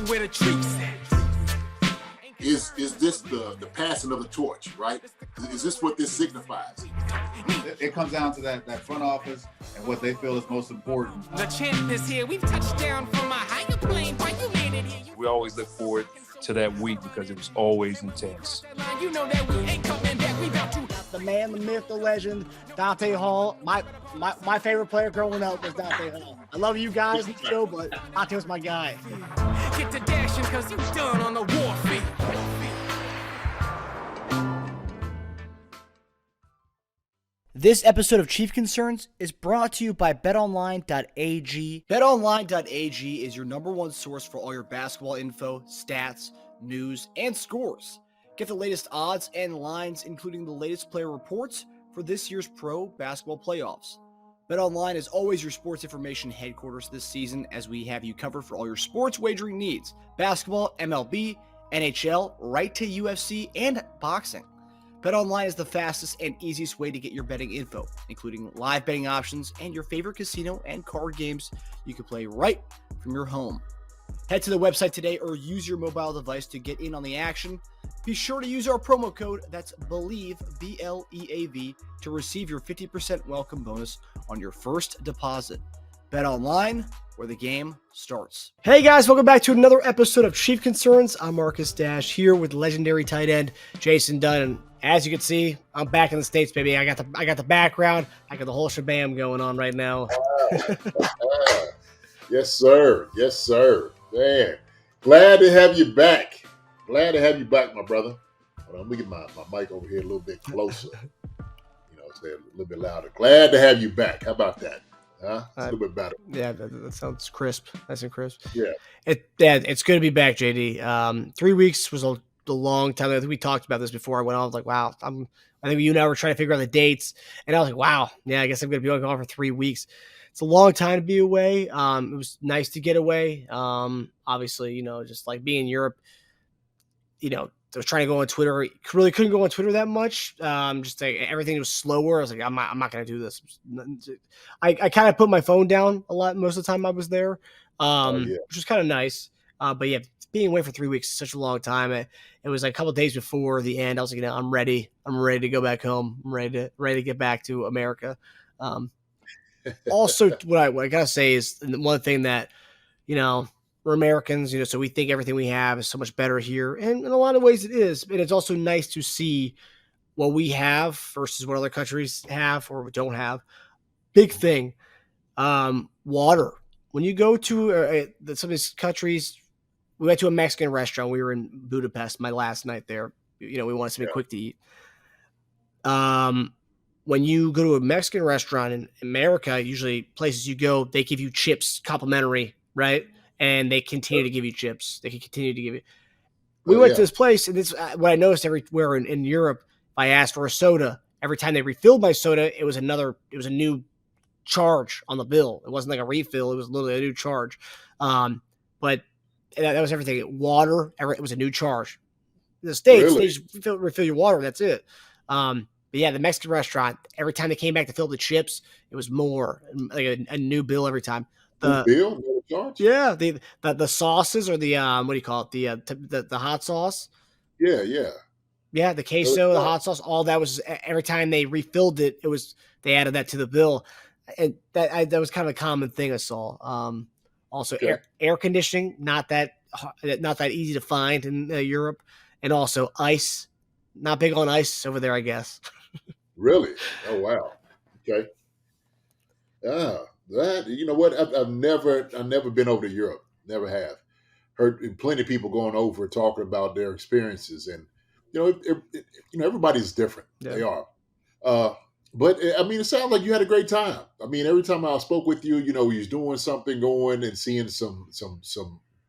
where the treats at. Is this the passing of the torch, right? Is this what this signifies? It comes down to that front office and what they feel is most important. The champ is here. We've touched down from a higher plane. Why you landed here? We always look forward to that week because it was always intense. You know that we ain't coming back. We about to. The man, the myth, the legend, Dante Hall. My favorite player growing up was Dante Hall. I love you guys in the show, but Dante was my guy. Get to dashing because you done on the warfare. This episode of Chief Concerns is brought to you by BetOnline.AG. BetOnline.AG is your number one source for all your basketball info, stats, news, and scores. Get the latest odds and lines, including the latest player reports for this year's pro basketball playoffs. BetOnline is always your sports information headquarters this season, as we have you covered for all your sports wagering needs. Basketball, MLB, NHL, right to UFC, and boxing. BetOnline is the fastest and easiest way to get your betting info, including live betting options and your favorite casino and card games you can play right from your home. Head to the website today or use your mobile device to get in on the action. Be sure to use our promo code, that's BELIEVE, B-L-E-A-V, to receive your 50% welcome bonus on your first deposit. BetOnline, where the game starts. Hey guys, welcome back to another episode of Chief Concerns. I'm Marcus Dash here with legendary tight end Jason Dunn. And as you can see, I'm back in the States, baby. I got the background. I got the whole shabam going on right now. Yes, sir. Yes, sir. Man, glad to have you back. Glad to have you back, my brother. Hold on, let me get my mic over here a little bit closer. Say a little bit louder. Glad to have you back. How about that? Huh? It's a little bit better. Yeah, that sounds crisp. Nice and crisp. Yeah. It's good to be back, JD. 3 weeks was a long time. I think we talked about this before I went on. I was like, wow. I think you and I were trying to figure out the dates, and I was like, wow. Yeah, I guess I'm going to be gone for 3 weeks. It's a long time to be away. It was nice to get away. Obviously, just like being in Europe, I was trying to go on Twitter. Really couldn't go on Twitter that much. Just like everything was slower. I was like, I'm not going to do this. I kind of put my phone down a lot most of the time I was there, which was kind of nice. But yeah, being away for 3 weeks is such a long time. It was like a couple of days before the end. I was like, I'm ready. I'm ready to go back home. I'm ready to get back to America. Also, what I gotta say is one thing that, we're Americans, so we think everything we have is so much better here. And in a lot of ways it is. And it's also nice to see what we have versus what other countries have or don't have. Big thing. Water. When you go to some of these countries, we went to a Mexican restaurant. We were in Budapest my last night there. We wanted something quick to eat. When you go to a Mexican restaurant in America, usually places you go, they give you chips complimentary, right? And they continue to give you chips. They can continue to give you. We went to this place, and this what I noticed everywhere in Europe. If I asked for a soda, every time they refilled my soda, it was a new charge on the bill. It wasn't like a refill; it was literally a new charge. But that was everything. Water, it was a new charge. In the States, they just refill your water. That's it. But yeah, the Mexican restaurant, every time they came back to fill the chips, it was more, like a new bill every time. The bill, no charge? Yeah, the sauces or the what do you call it? The hot sauce. Yeah. Yeah, the queso, the hot sauce, all that was every time they refilled it. They added that to the bill, and that was kind of a common thing I saw. Also, air conditioning, not that easy to find in Europe, and also ice. Not big on ice over there, I guess. Really? Oh wow. Okay. That you know what? I've never been over to Europe. Never have. Heard plenty of people going over talking about their experiences, and everybody's different. Yeah. They are. But I mean, it sounds like you had a great time. I mean, every time I spoke with you, you was doing something, going and seeing some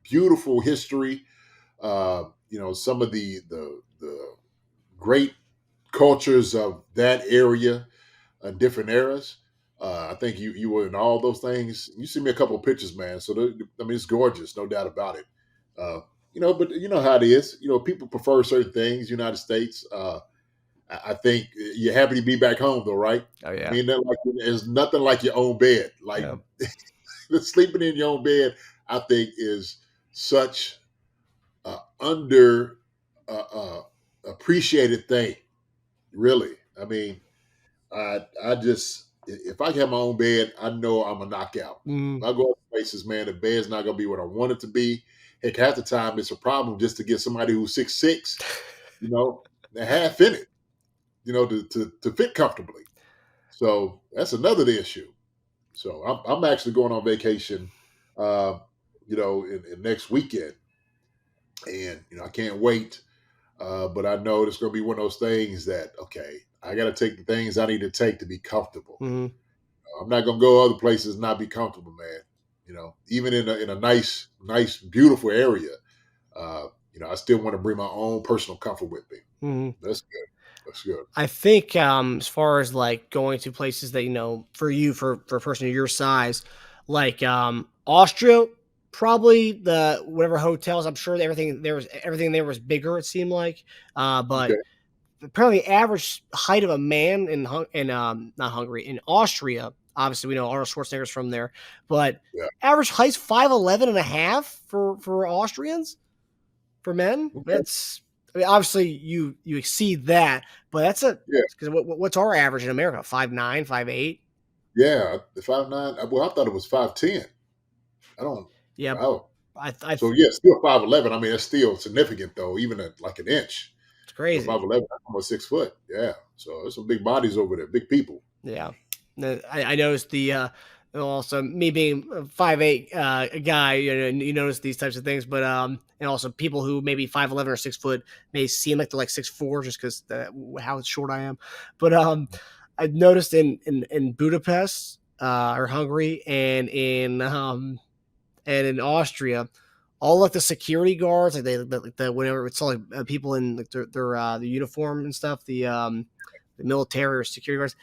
beautiful history. Some of the great cultures of that area, different eras. I think you were in all those things. You sent me a couple of pictures, man. So it's gorgeous, no doubt about it. But you know how it is. People prefer certain things. United States. I think you're happy to be back home, though, right? Oh yeah. I mean, there's nothing like your own bed. Like sleeping in your own bed, I think is such under appreciated thing. Really, I mean, I just if I have my own bed, I know I'm a knockout. If I go other places, man, the bed's not gonna be what I want it to be. Heck, half the time it's a problem just to get somebody who's 6'6", and half in it, to fit comfortably. So that's another issue. So I'm actually going on vacation, in next weekend, and I can't wait. But I know it's going to be one of those things that I got to take the things I need to take to be comfortable. Mm-hmm. I'm not going to go other places and not be comfortable, man. Even in a nice, beautiful area, I still want to bring my own personal comfort with me. Mm-hmm. That's good. That's good. I think as far as like going to places that for you for a person of your size, like Austria, probably the whatever hotels. I'm sure everything there was bigger. It seemed like, but apparently the average height of a man not Hungary, in Austria. Obviously, we know Arnold Schwarzenegger's from there, but average height's 5'11" and a half for Austrians, for men. Okay. That's, I mean, obviously you exceed that, but that's because what's our average in America? 5'9", 5'8"? Yeah, the 5'9". Well, I thought it was 5'10". I don't. Yeah. Oh. So still 5'11". I mean, that's still significant though, even at like an inch. It's crazy. 5'11", almost 6 foot. Yeah. So there's some big bodies over there, big people. Yeah. I noticed also me being a 5'8" a guy, you notice these types of things, but and also people who maybe 5'11" or 6 foot may seem like they're like 6'4" just because how short I am. But I noticed in Budapest or Hungary and in Austria, all like the security guards, like the whenever it's all like people in like their the uniform and stuff, the military or security guards,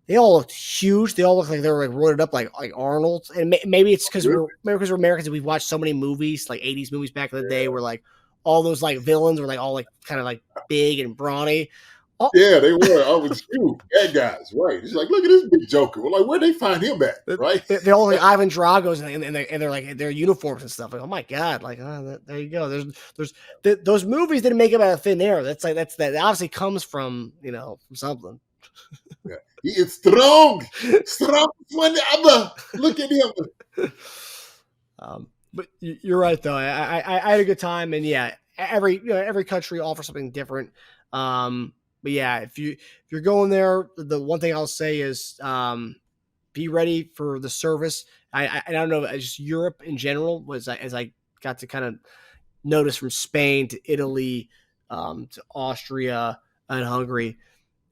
they all looked huge. They all looked like they were like roided up like Arnold. And maybe it's because we're Americans and we've watched so many movies, like 80s movies back in the day, where like all those like villains were like all like kind of like big and brawny. Oh. Yeah, they were. I was huge. Bad guys, right? It's like, look at this big Joker. Well, like, where'd they find him at, right? They're all like Ivan Drago's and they're like their uniforms and stuff. Like, oh my god! Like, there you go. There's those movies didn't make it out of thin air. That obviously comes from from something. Yeah. He is strong one the other. Look at him. But you're right though. I had a good time, and yeah, every country offers something different. But yeah, if you're going there, the one thing I'll say is be ready for the service. I don't know, just Europe in general was as I got to kind of notice from Spain to Italy to Austria and Hungary.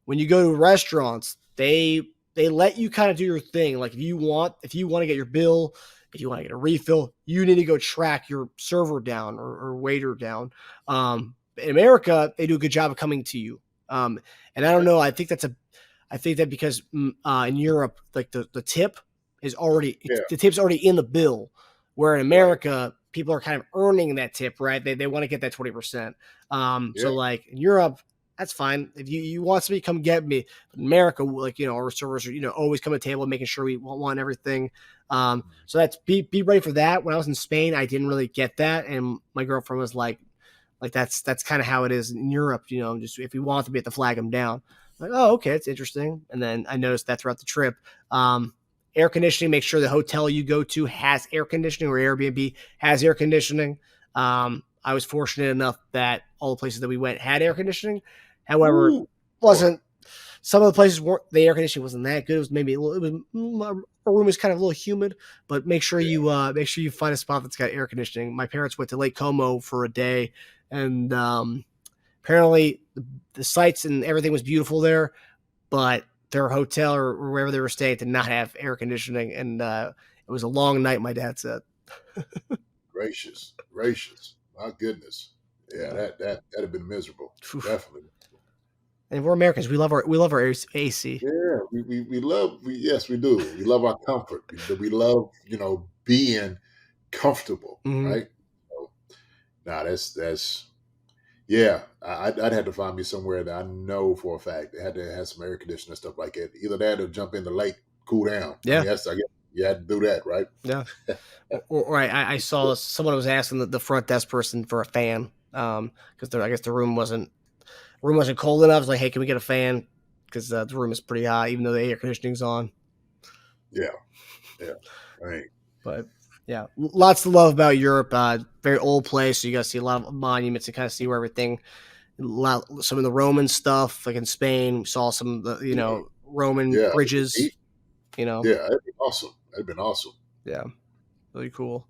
When you go to restaurants, they let you kind of do your thing. Like if you want to get your bill, if you want to get a refill, you need to go track your server down or waiter down. In America, they do a good job of coming to you. And I don't know. I think that because in Europe, like the tip is already the tip's already in the bill, where in America people are kind of earning that tip, right? They want to get that 20%. So like in Europe, that's fine. If you want somebody to come get me, but in America, like our servers are always come to the table, making sure we want everything. So that's be ready for that. When I was in Spain, I didn't really get that, and my girlfriend was like that's kind of how it is in Europe. Just if you want to be at the flag them down. I'm like, oh, okay, it's interesting. And then I noticed that throughout the trip, air conditioning. Make sure the hotel you go to has air conditioning, or Airbnb has air conditioning. I was fortunate enough that all the places that we went had air conditioning. However, some of the places weren't. The air conditioning wasn't that good. It was maybe our room is kind of a little humid, but make sure you find a spot that's got air conditioning. My parents went to Lake Como for a day, and apparently the sights and everything was beautiful there, but their hotel or wherever they were staying did not have air conditioning, and it was a long night. My dad said. Gracious, my goodness, yeah, that'd have been miserable, definitely. And we're Americans. We love our AC. Yeah, we love. Yes, we do. We love our comfort. We love being comfortable, right? So, that's. Yeah, I'd have to find me somewhere that I know for a fact they had to have some air conditioning and stuff like that. Either that or jump in the lake, cool down. Yeah, I guess You had to do that, right? Yeah. Or I saw someone was asking the front desk person for a fan because I guess the room wasn't cold enough. It's like, hey, can we get a fan? Because the room is pretty hot, even though the air conditioning's on. Yeah. Right. But yeah, lots to love about Europe. Very old place, so you got to see a lot of monuments and kind of see where everything. Some of the Roman stuff, like in Spain, we saw some of the Roman bridges. Yeah, that'd be awesome. Yeah, really cool.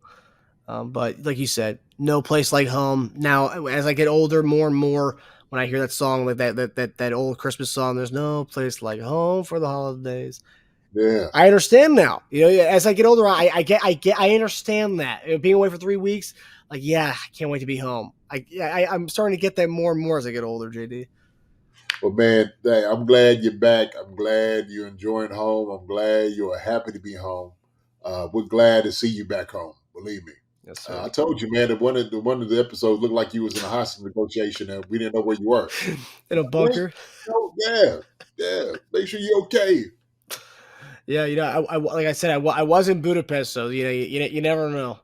But like you said, no place like home. Now, as I get older, more and more, when I hear that song, like that old Christmas song, "There's no place like home for the holidays." Yeah, I understand now. As I get older, I understand that. Being away for 3 weeks, like, yeah, I can't wait to be home. I'm starting to get that more and more as I get older, JD. well, man, I'm glad you're back. I'm glad you're enjoying home. I'm glad you're happy to be home. We're glad to see you back home. Believe me. Yes, sir. I told you, man, that one of the episodes looked like you was in a hostage negotiation and we didn't know where you were. In a bunker. Yeah. Make sure you're okay. Yeah, I like I said, I was in Budapest, so you never know.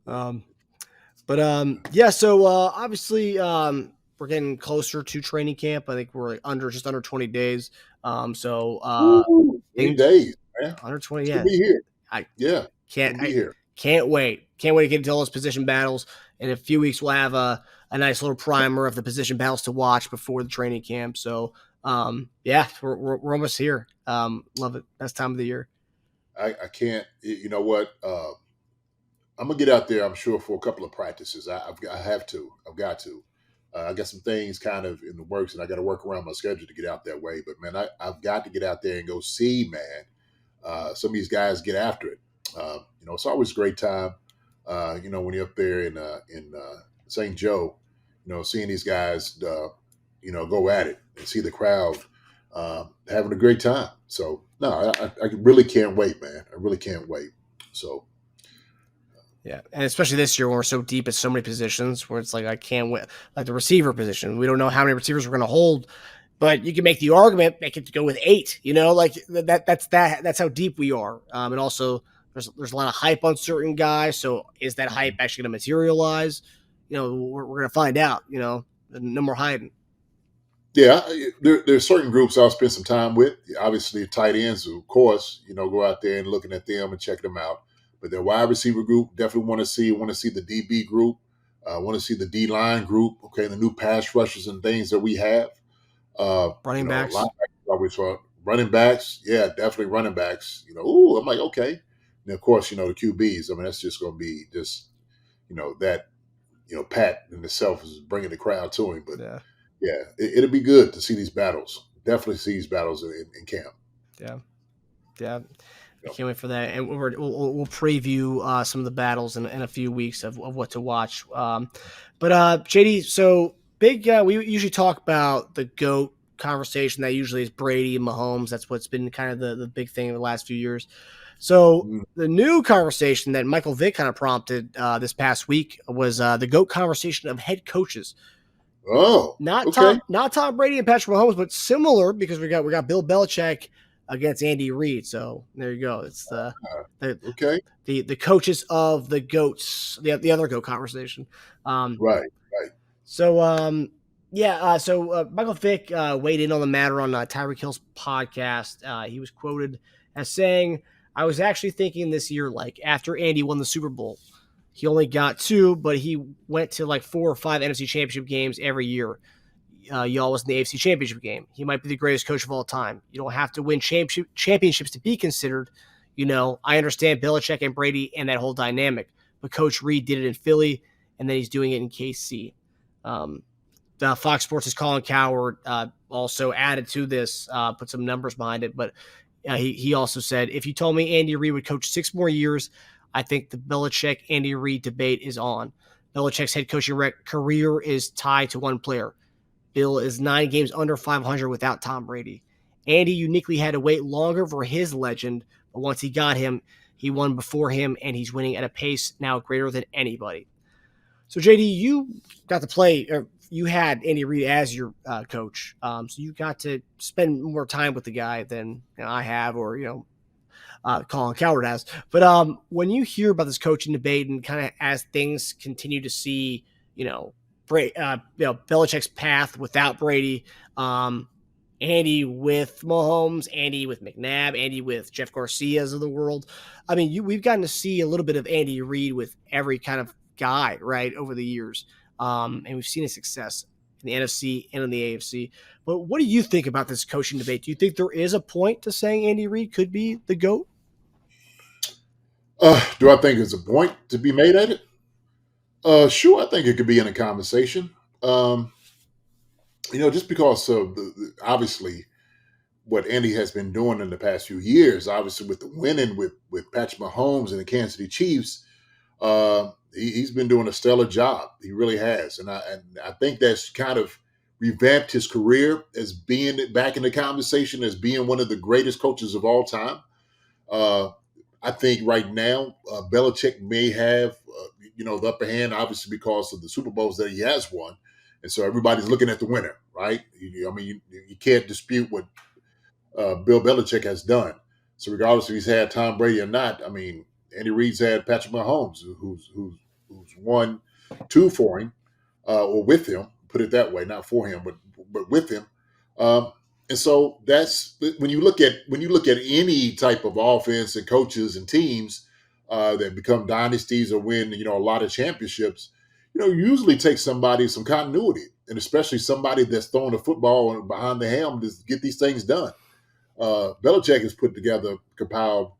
Yeah. Yeah. So obviously, we're getting closer to training camp. I think we're just under 20 days. So 20 days, man. Under 20. It's Yeah. gonna be here. Can't be here. Can't wait. Can't wait to get into all those position battles. In a few weeks, we'll have a nice little primer of the position battles to watch before the training camp. So, yeah, we're almost here. Love it. Best time of the year. I can't. You know what? I'm gonna get out there. I'm sure for a couple of practices. I have to. I've got to. I got some things kind of in the works, and I got to work around my schedule to get out that way. But man, I've got to get out there and go see, man. Some of these guys get after it. It's always a great time. When you're up there in St. Joe, seeing these guys, go at it and see the crowd having a great time. So no, I really can't wait, man. I really can't wait. So. Yeah, and especially this year when we're so deep at so many positions, where it's like I can't wait. Like the receiver position, we don't know how many receivers we're going to hold, but you can make the argument, make it to go with 8. Like that's how deep we are. And also, there's a lot of hype on certain guys. So is that hype actually going to materialize? We're going to find out. No more hiding. Yeah, there's certain groups I'll spend some time with. Obviously, tight ends, of course. Go out there and looking at them and checking them out. But the wide receiver group, definitely want to see the DB group, want to see the D-line group, okay, the new pass rushers and things that we have. Running backs. Always fun. Running backs, yeah, definitely running backs. I'm like, okay. And of course, the QBs, I mean, that's just going to be just, that, Pat in itself is bringing the crowd to him. But, yeah, it'll be good to see these battles. Definitely see these battles in camp. Yeah. I can't wait for that, and we'll preview some of the battles in a few weeks of what to watch. But JD, so big. We usually talk about the GOAT conversation. That usually is Brady and Mahomes. That's what's been kind of the big thing in the last few years. So the new conversation that Michael Vick kind of prompted this past week was the GOAT conversation of head coaches. Oh, not Tom Brady and Patrick Mahomes, but similar because we got Bill Belichick against Andy Reid. So there you go. It's the coaches of the GOATs, the other GOAT conversation. Right. So so Michael Vick weighed in on the matter on Tyreek Hill's podcast. He was quoted as saying, "I was actually thinking this year, like after Andy won the Super Bowl, he only got 2, but he went to like 4 or 5 NFC Championship games every year. Y'all was in the AFC Championship game. He might be the greatest coach of all time. You don't have to win championships to be considered. I understand Belichick and Brady and that whole dynamic, but Coach Reid did it in Philly, and then he's doing it in KC." The Fox Sports' Colin Cowherd also added to this, put some numbers behind it, but he also said, "If you told me Andy Reid would coach 6 more years, I think the Belichick-Andy Reid debate is on. Belichick's head coaching career is tied to one player. Bill is 9 games under 500 without Tom Brady. Andy uniquely had to wait longer for his legend, but once he got him, he won before him, and he's winning at a pace now greater than anybody." So, JD, you got to play you had Andy Reid as your coach, so you got to spend more time with the guy than I have, or Colin Cowherd has. But when you hear about this coaching debate and kind of as things continue to see, Belichick's path without Brady, Andy with Mahomes, Andy with McNabb, Andy with Jeff Garcia's of the world. I mean, we've gotten to see a little bit of Andy Reid with every kind of guy, right, over the years. And we've seen his success in the NFC and in the AFC. But what do you think about this coaching debate? Do you think there is a point to saying Andy Reid could be the GOAT? Do I think there's a point to be made at it? Sure, I think it could be in a conversation. Just because of obviously what Andy has been doing in the past few years, obviously with the winning with Patrick Mahomes and the Kansas City Chiefs, he's been doing a stellar job. He really has, and I think that's kind of revamped his career as being back in the conversation as being one of the greatest coaches of all time. I think right now Belichick may have the upper hand, obviously because of the Super Bowls that he has won, and so everybody's looking at the winner, right? You can't dispute what Bill Belichick has done. So regardless if he's had Tom Brady or not, I mean, Andy Reid's had Patrick Mahomes, who's won 2 for him, or with him. Put it that way, not for him, but with him. And so that's when you look at any type of offense and coaches and teams that become dynasties or win a lot of championships. Usually takes somebody some continuity, and especially somebody that's throwing the football behind the helm to get these things done. Belichick has compiled,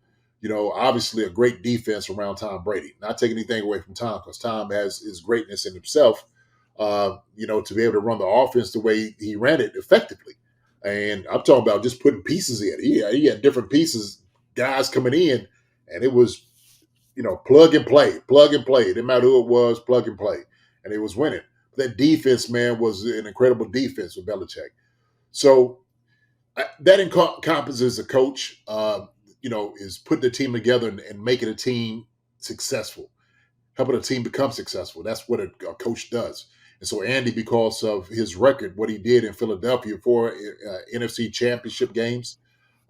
obviously a great defense around Tom Brady. Not taking anything away from Tom, because Tom has his greatness in himself, to be able to run the offense the way he ran it effectively. And I'm talking about just putting pieces in. He had different pieces, guys coming in, and it was, plug and play. It didn't matter who it was, plug and play. And it was winning. That defense, man, was an incredible defense with Belichick. So that encompasses a coach, is putting the team together and making a team successful, helping a team become successful. That's what a coach does. And so Andy, because of his record, what he did in Philadelphia for NFC championship games,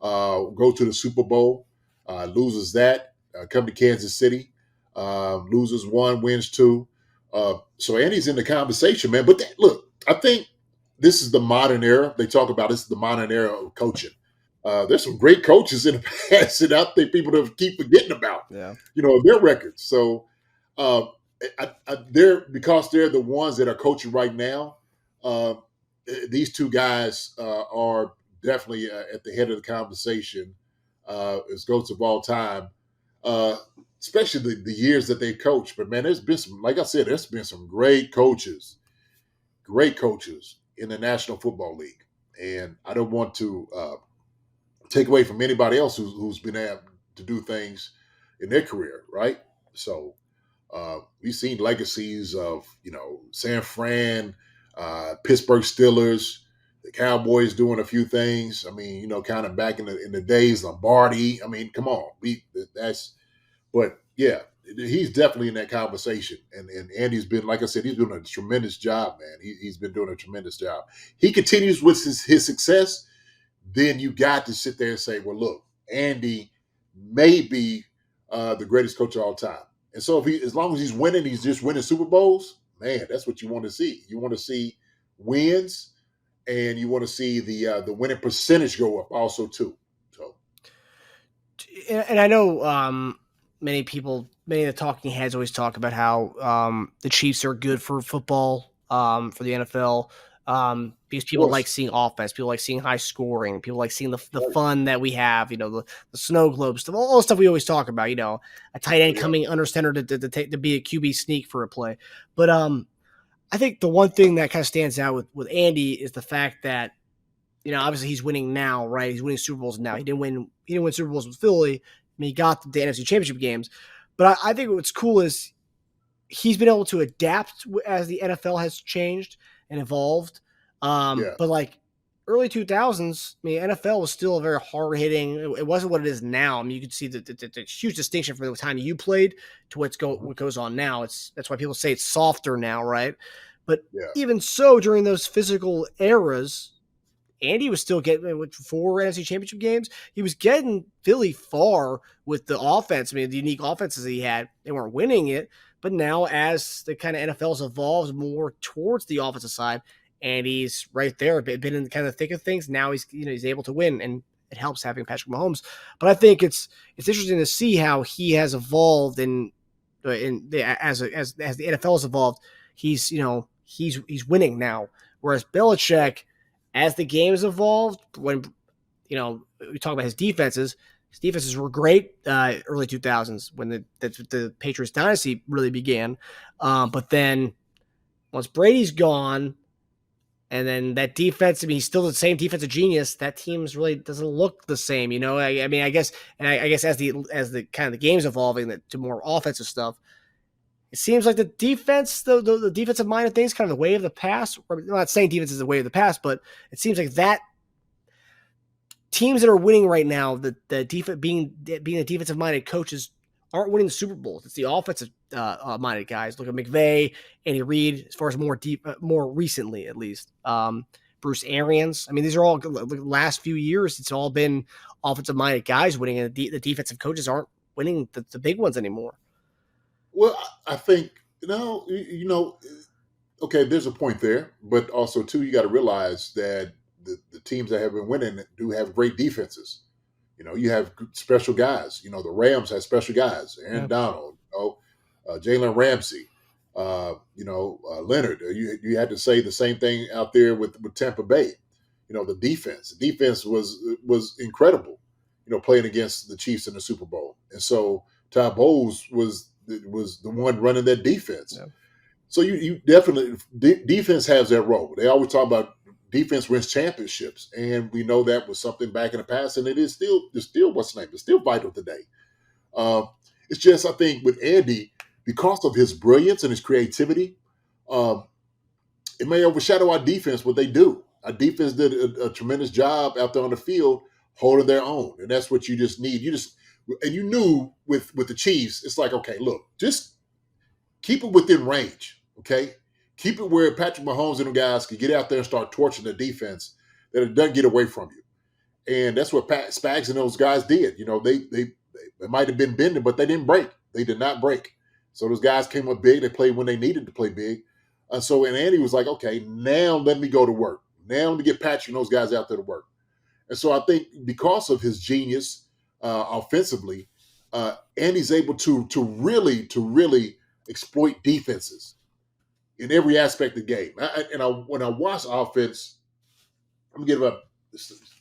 go to the Super Bowl, loses that, come to Kansas City, loses 1, wins 2. So Andy's in the conversation, man. But look, I think this is the modern era. They talk about this is the modern era of coaching. There's some great coaches in the past that I think people keep forgetting about, their records. So because they're the ones that are coaching right now, these 2 guys are definitely at the head of the conversation as GOATs of all time, especially the years that they coached. But, man, there's been some, like I said, there's been some great coaches in the National Football League. And I don't want to take away from anybody else who's been able to do things in their career, right? So we've seen legacies of, San Fran, Pittsburgh Steelers, the Cowboys doing a few things. I mean, kind of back in the days, Lombardi. I mean, come on. But yeah, he's definitely in that conversation. And Andy's been, like I said, he's doing a tremendous job, man. He's been doing a tremendous job. He continues with his success. Then you got to sit there and say, well, look, Andy may be the greatest coach of all time. And so as long as he's winning, he's just winning Super Bowls, man, that's what you want to see. You want to see wins, and you want to see the winning percentage go up also too. So, and I know many of the talking heads always talk about how the Chiefs are good for football, for the NFL. Because people like seeing offense, people like seeing high scoring, people like seeing the fun that we have, the snow globe stuff, all the stuff we always talk about, a tight end coming under center to be a QB sneak for a play. But I think the one thing that kind of stands out with Andy is the fact that, obviously he's winning now, right? He's winning Super Bowls now. He didn't win Super Bowls with Philly. I mean, he got the NFC Championship games. But I think what's cool is he's been able to adapt as the NFL has changed and evolved. But like early 2000s, I mean, NFL was still a very hard hitting. It wasn't what it is now. I mean, you could see the huge distinction from the time you played to what goes on now. That's why people say it's softer now, right? But Yeah. even so, during those physical eras, Andy was still getting with 4 NFC Championship games. He was getting Philly far with the offense. I mean, the unique offenses he had. They weren't winning it, but now as the kind of NFL's evolved more towards the offensive side, Andy's right there, been in kind of the thick of things. Now he's able to win, and it helps having Patrick Mahomes. But I think it's interesting to see how he has evolved as the NFL has evolved. He's winning now, whereas Belichick, as the game's evolved, when we talk about his defenses were great early 2000s when the Patriots dynasty really began. But then once Brady's gone, and then that defense, I mean, he's still the same defensive genius. That team's really doesn't look the same, I mean, I guess as the kind of the game's evolving to more offensive stuff, it seems like the defense, the defensive minded things, kind of the way of the past. I'm not saying defense is the way of the past, but it seems like that teams that are winning right now, the defense being the defensive minded coaches aren't winning the Super Bowls. It's the offensive minded guys. Look at McVay, Andy Reid, as far as more recently at least. Bruce Arians. I mean, these are all the last few years. It's all been offensive minded guys winning, and the defensive coaches aren't winning the big ones anymore. Well, I think, okay, there's a point there, but also, too, you got to realize that the teams that have been winning do have great defenses. You have special guys. The Rams have special guys. Aaron Donald, Jalen Ramsey, Leonard. You had to say the same thing out there with Tampa Bay. The defense. The defense was incredible, playing against the Chiefs in the Super Bowl. And so Todd Bowles was the one running that defense. Yeah. So you definitely defense has that role. They always talk about defense wins championships, and we know that was something back in the past, and it's still what's the name? It's still vital today. It's just, I think, with Andy, because of his brilliance and his creativity, it may overshadow our defense. What they do, our defense did a tremendous job out there on the field, holding their own, and that's what you just need. And you knew with the Chiefs, it's like, okay, look, just keep it within range, okay? Keep it where Patrick Mahomes and them guys can get out there and start torching the defense, that it doesn't get away from you. And that's what Spags and those guys did. They might have been bending, but they didn't break. They did not break. So those guys came up big. They played when they needed to play big. And Andy was like, okay, now let me go to work. Now let me get Patrick and those guys out there to work. And so I think because of his genius offensively, Andy's able to really exploit defenses in every aspect of the game. When I watch offense, I'm going to give up the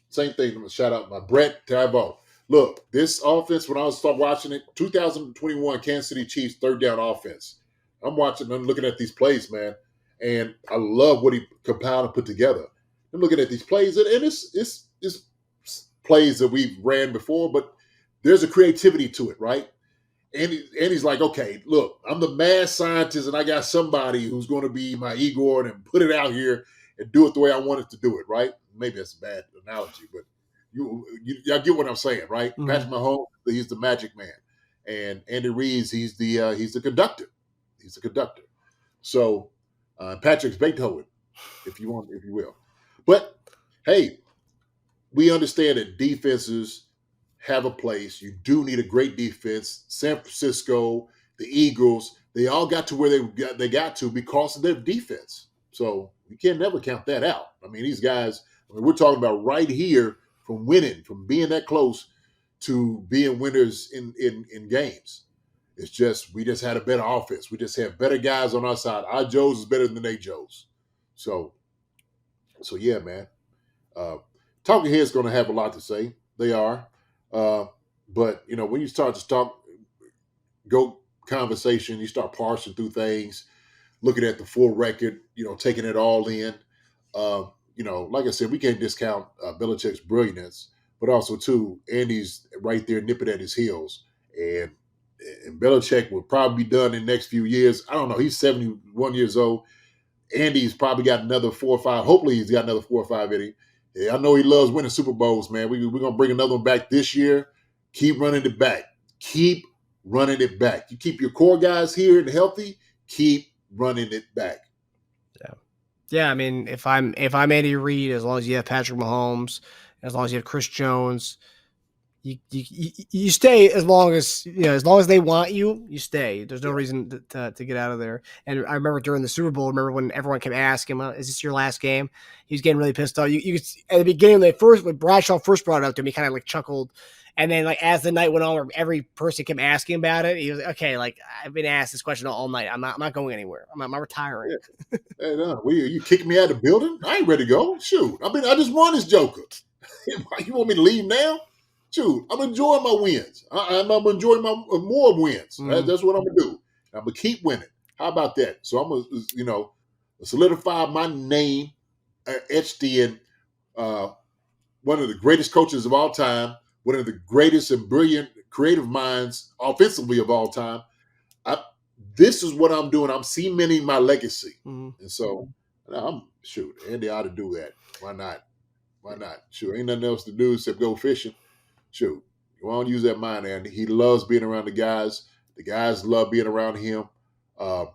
same thing. I'm going to shout out my Brett Tavo. Look, this offense, when I start watching it, 2021 Kansas City Chiefs third down offense. I'm looking at these plays, man, and I love what he compiled and put together. I'm looking at these plays, and it's plays that we've ran before, but there's a creativity to it, right? And he's like, okay, look, I'm the mad scientist, and I got somebody who's going to be my Igor and put it out here and do it the way I want it to do it, right? Maybe that's a bad analogy, but y'all get what I'm saying, right? Mm-hmm. Patrick Mahomes, he's the magic man, and Andy Reid, he's the conductor. He's the conductor. So Patrick's Beethoven, if you will. But hey, we understand that defenses have a place. You do need a great defense. San Francisco, the Eagles, they all got to where they got to because of their defense. So you can never count that out. I mean, these guys, we're talking about right here from winning, from being that close to being winners in games. It's just, we just had a better offense. We just had better guys on our side. Our Joes is better than they Joes. So yeah, man. Talking Head's going to have a lot to say. They are. But, when you start to go conversation, you start parsing through things, looking at the full record, taking it all in. Like I said, we can't discount Belichick's brilliance, but also, too, Andy's right there nipping at his heels. And Belichick will probably be done in the next few years. I don't know. He's 71 years old. Andy's probably got another 4 or 5. Hopefully he's got another 4 or 5 in him. Yeah, I know he loves winning Super Bowls, man. We're going to bring another one back this year. Keep running it back. Keep running it back. You keep your core guys here and healthy, keep running it back. Yeah, I mean, if I'm Andy Reid, as long as you have Patrick Mahomes, as long as you have Chris Jones, you stay as long as as long as they want you, you stay. There's no reason to get out of there. And I remember during the Super Bowl, remember when everyone kept asking him, "Is this your last game?" He was getting really pissed off. You could at the beginning when Bradshaw first brought it up to him, he kind of like chuckled. And then like as the night went on, where every person kept asking about it, he was like, "Okay, like I've been asked this question all night. I'm not going anywhere. I'm retiring." Yeah. Hey, you kicking me out of the building? I ain't ready to go. Shoot. I mean, I just won this Joker. You want me to leave now? Shoot, I'm enjoying my wins. I'm enjoying my more wins. That's what I'm gonna do. I'm gonna keep winning. How about that? So I'm gonna, solidify my name etched in one of the greatest coaches of all time, one of the greatest and brilliant creative minds offensively of all time. This is what I'm doing. I'm cementing my legacy. And so Andy ought to do that. Why not? Why not? Sure, ain't nothing else to do except go fishing. Shoot, you want to use that mind, Andy. He loves being around the guys. The guys love being around him. Man,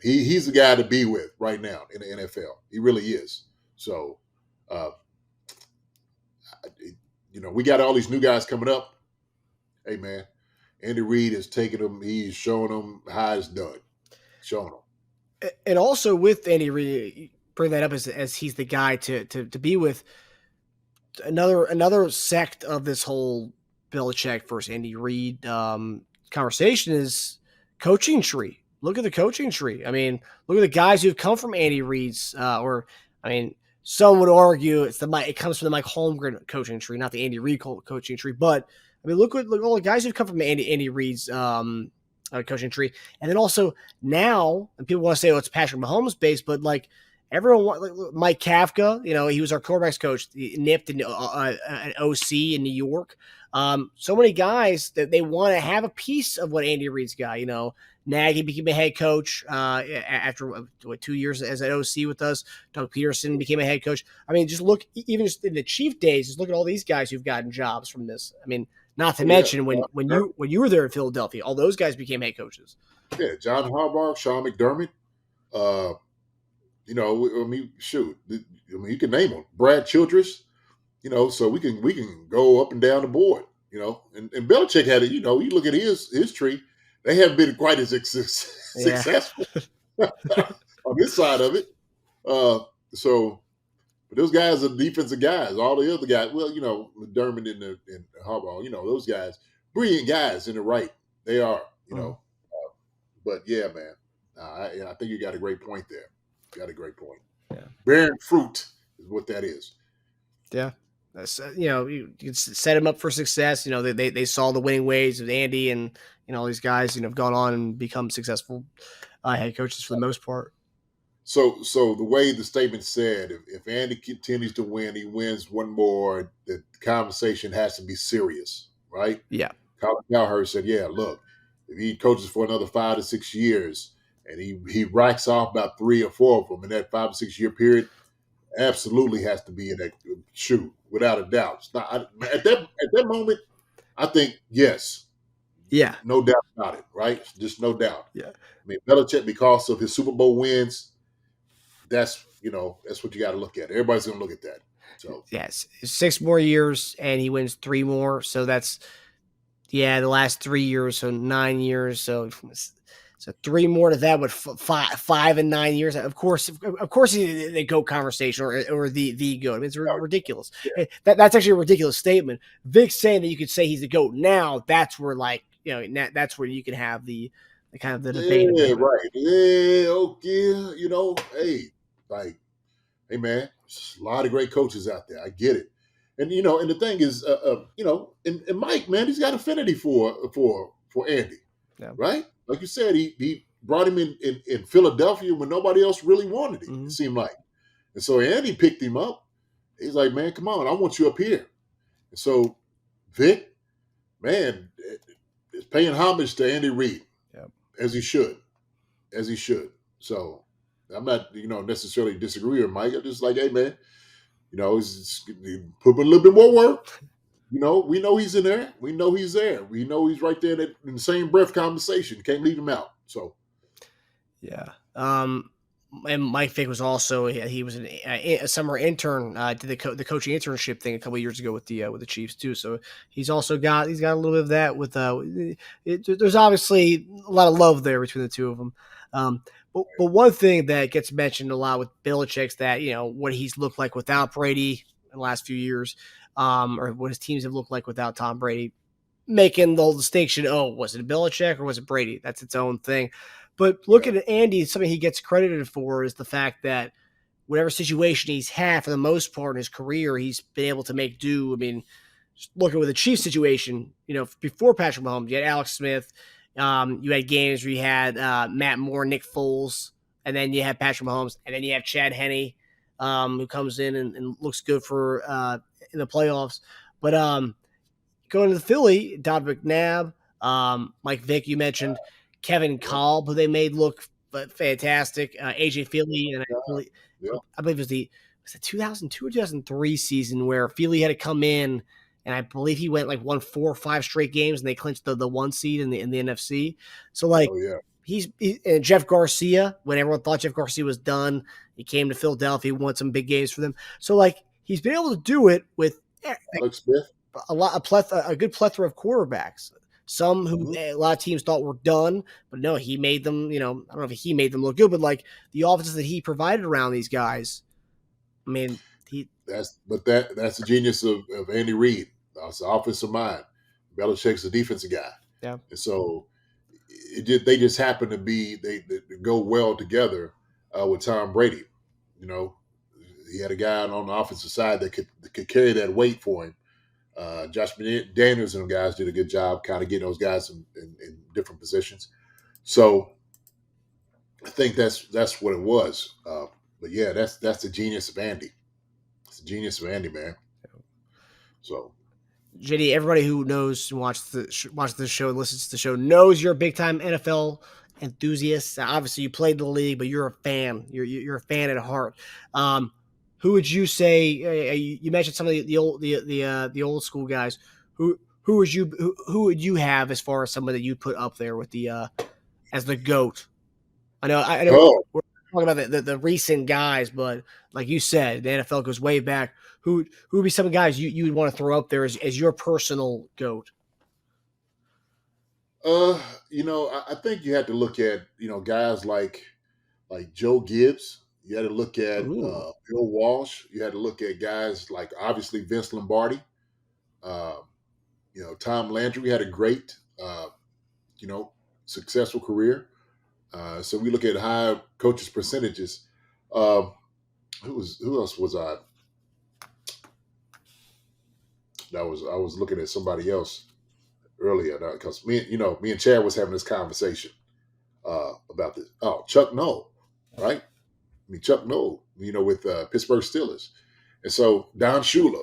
he's the guy to be with right now in the NFL. He really is. So, we got all these new guys coming up. Hey, man, Andy Reid is taking them. He's showing them how it's done. Showing them. And also with Andy Reid, bring that up as he's the guy to be with. Another sect of this whole Belichick versus Andy Reid conversation is coaching tree. Look at the coaching tree. I mean, look at the guys who've come from Andy Reid's, some would argue it comes from the Mike Holmgren coaching tree, not the Andy Reid coaching tree. But I mean, look at all the guys who've come from Andy Reid's coaching tree, and then also now, and people want to say, "Oh, it's Patrick Mahomes based," but like. Everyone, like Mike Kafka, he was our quarterbacks coach, nipped an OC in New York. So many guys that they want to have a piece of what Andy Reid's got. Nagy became a head coach after 2 years as an OC with us. Doug Peterson became a head coach. I mean, just look, even just in the Chief days, just look at all these guys who've gotten jobs from this. I mean, not to mention when you were there in Philadelphia, all those guys became head coaches. Yeah, John Harbaugh, Sean McDermott. You can name them. Brad Childress, so we can go up and down the board, And Belichick had it, you look at his tree, they haven't been quite as successful on this side of it. But those guys are defensive guys. All the other guys, McDermott and Harbaugh, those guys, brilliant guys in the right. They are, But yeah, man, I think you got a great point there. Got a great point. Yeah. Bearing fruit is what that is. Yeah. You can set him up for success. They saw the winning ways of Andy and, all these guys, have gone on and become successful head coaches for the most part. So the way the statement said, if Andy continues to win, he wins one more, the conversation has to be serious, right? Yeah. Colin Cowherd said, yeah, look, if he coaches for another 5 to 6 years, and he racks off about 3 or 4 of them in that 5 or 6 year period, absolutely has to be in that shoe, without a doubt. It's not, at that moment, I think, yes. Yeah. No doubt about it, right? Just no doubt. Yeah. I mean, Belichick, because of his Super Bowl wins, that's what you got to look at. Everybody's going to look at that. So yes, 6 more years, and he wins 3 more. So that's, the last 3 years, so 9 years. So 3 more to that with 5 and 9 years. Of course, the GOAT conversation or the GOAT. I mean, it's ridiculous. Yeah. That's actually a ridiculous statement. Vic saying that you could say he's the GOAT now. That's where that's where you can have the kind of the debate. Yeah, right. Yeah, okay. Hey man, there's a lot of great coaches out there. I get it. And and the thing is, and Mike, man, he's got affinity for Andy, right? Like you said, he brought him in Philadelphia when nobody else really wanted him. It seemed like, and so Andy picked him up. He's like, man, come on, I want you up here. And so Vic, man, is paying homage to Andy Reid, as he should. So I'm not, necessarily disagree with Mike. I'm just like, hey, man, put a little bit more work. We know he's in there. We know he's there. We know he's right there in the same breath conversation. Can't leave him out. So, yeah. and Mike Vick was also he was a summer intern, did the coaching internship thing a couple of years ago with the Chiefs too. So he's got a little bit of that with there's obviously a lot of love there between the two of them. But one thing that gets mentioned a lot with Belichick's that what he's looked like without Brady in the last few years, or what his teams have looked like without Tom Brady, making the whole distinction. Oh, was it Belichick or was it Brady? That's its own thing. But looking at Andy, something he gets credited for is the fact that whatever situation he's had for the most part in his career, he's been able to make do. I mean, just looking with the Chiefs situation, before Patrick Mahomes, you had Alex Smith, you had games where you had Matt Moore, Nick Foles, and then you have Patrick Mahomes, and then you have Chad Henne, who comes in and looks good for in the playoffs. But going to the Philly, Don McNabb, Mike Vick, you mentioned Kevin Kolb, who they made look fantastic. AJ Philly, and I believe it was the 2002 or 2003 season where Philly had to come in, and I believe he won 4 or 5 straight games, and they clinched the 1 seed in the NFC. So he's and Jeff Garcia, when everyone thought Jeff Garcia was done, he came to Philadelphia, won some big games for them. So he's been able to do it with Alex Smith. A good plethora of quarterbacks. Some who a lot of teams thought were done, but no, he made them. I don't know if he made them look good, but the offenses that he provided around these guys. I mean, that's the genius of Andy Reid. That's the offensive mind. Belichick's the defensive guy. Yeah, and so they just happen to be they go well together with Tom Brady. He had a guy on the offensive side that could carry that weight for him. Josh Daniels and them guys did a good job kind of getting those guys in different positions. So I think that's what it was. But yeah, that's the genius of Andy. It's the genius of Andy, man. So JD, everybody who knows and watches the show and listens to the show knows you're a big time NFL enthusiast. Obviously, you played the league, but you're a fan. You're a fan at heart. Who would you say? You mentioned some of the old school guys. Who would you have as far as somebody that you put up there with as the GOAT? I know. We're talking about the recent guys, but like you said, the NFL goes way back. Who would be some guys you would want to throw up there as your personal GOAT? I think you had to look at guys like Joe Gibbs. You had to look at Bill Walsh. You had to look at guys like obviously Vince Lombardi. Tom Landry had a great, successful career. So we look at high coaches percentages. Who else was I? I was looking at somebody else earlier because me and Chad was having this conversation about this. Oh, Chuck Noll, right? Chuck Noll, with Pittsburgh Steelers, and so Don Shula,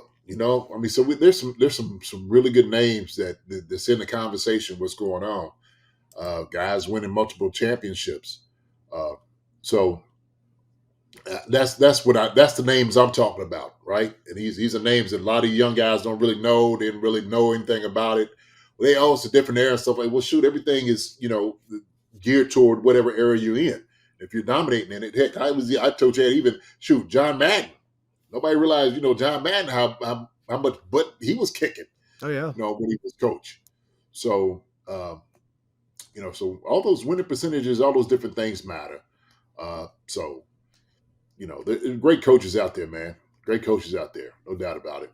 so there's some really good names that's in the conversation. What's going on? Guys winning multiple championships. So that's the names I'm talking about, right? And these are names that a lot of young guys don't really know. They didn't really know anything about it. They all it's a different era and stuff like. Well, shoot, everything is geared toward whatever area you're in. If you're dominating in it, heck, I told you even John Madden. Nobody realized, John Madden how much butt he was kicking. Oh yeah, when he was coach. So, so all those winning percentages, all those different things matter. So, there are great coaches out there, man. Great coaches out there, no doubt about it.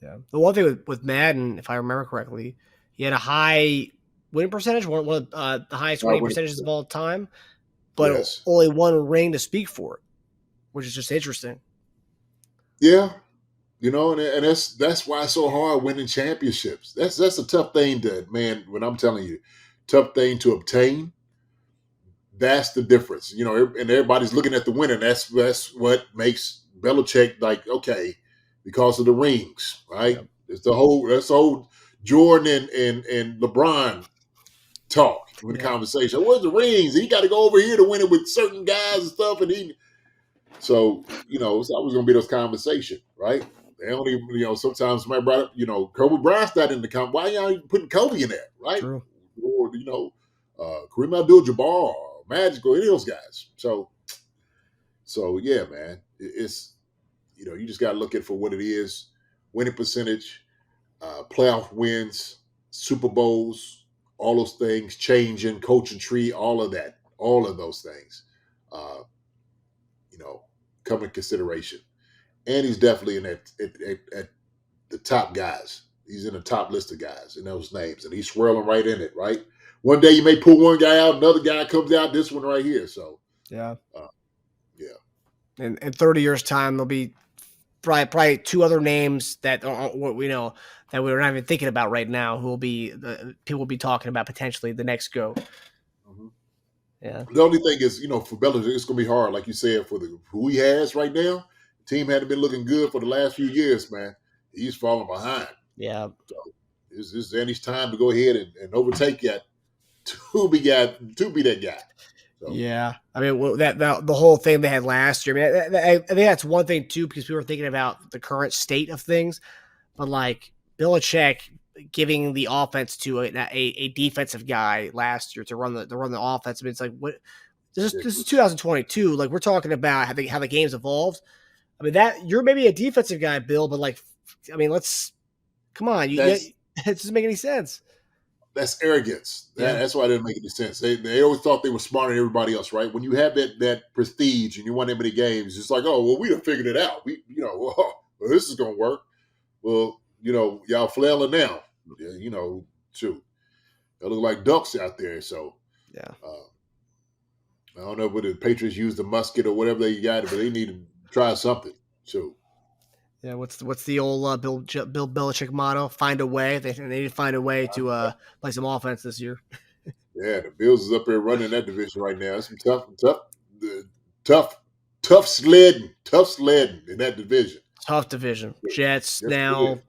Yeah. The one thing with Madden, if I remember correctly, he had a high winning percentage, one of the highest winning percentages of all time. But only one ring to speak for it, which is just interesting. Yeah, and that's why it's so hard winning championships. That's a tough thing when I'm telling you, tough thing to obtain. That's the difference, and everybody's looking at the winner. That's what makes Belichick okay, because of the rings, right? Yeah. That's the whole Jordan and LeBron talk with the conversation. Where's the rings? He got to go over here to win it with certain guys and stuff. So it's always going to be those conversations, right? They don't even, sometimes somebody brought up, Kobe Bryant's not in the conversation. Why y'all even putting Kobe in there, right? True. Or, Kareem Abdul-Jabbar, Magic, or any of those guys. So, So yeah, man, it's you just got to look at it for what it is: winning percentage, playoff wins, Super Bowls, all those things, changing coaching tree, all of that, all of those things, uh, come in consideration. And he's definitely in at the top guys. He's in the top list of guys in those names, and he's swirling right in it. Right. One day you may pull one guy out, another guy comes out. This one right here. So Yeah. yeah. In 30 years' time, there'll be probably two other names that what we know that we're not even thinking about right now. Who will be people will be talking about potentially the next go. Mm-hmm. Yeah. The only thing is, for Belichick, it's going to be hard, like you said, for who he has right now. The team hadn't been looking good for the last few years, man. He's falling behind. Yeah. So it's Andy's time to go ahead and overtake that to be that guy. So. Yeah, I mean that the whole thing they had last year. I mean, I think that's one thing too, because we were thinking about the current state of things. But like Belichick giving the offense to a defensive guy last year to run the offense. I mean, it's like what this is 2022. Like we're talking about how the game's evolved. I mean that you're maybe a defensive guy, Bill, but like, I mean, come on, it doesn't make any sense. That's arrogance. That's why it didn't make any sense. They always thought they were smarter than everybody else, right? When you have that prestige and you won that many games, it's like, oh well, we done figured it out. We well, this is gonna work. Well, y'all flailing now. Yeah, shoot. They look like ducks out there. So yeah. I don't know whether the Patriots used the musket or whatever they got, but they need to try something. So yeah, what's the old Bill Belichick motto? Find a way. They need to find a way to play some offense this year. Yeah, the Bills is up there running that division right now. It's some tough sledding in that division. Tough division. Jets now,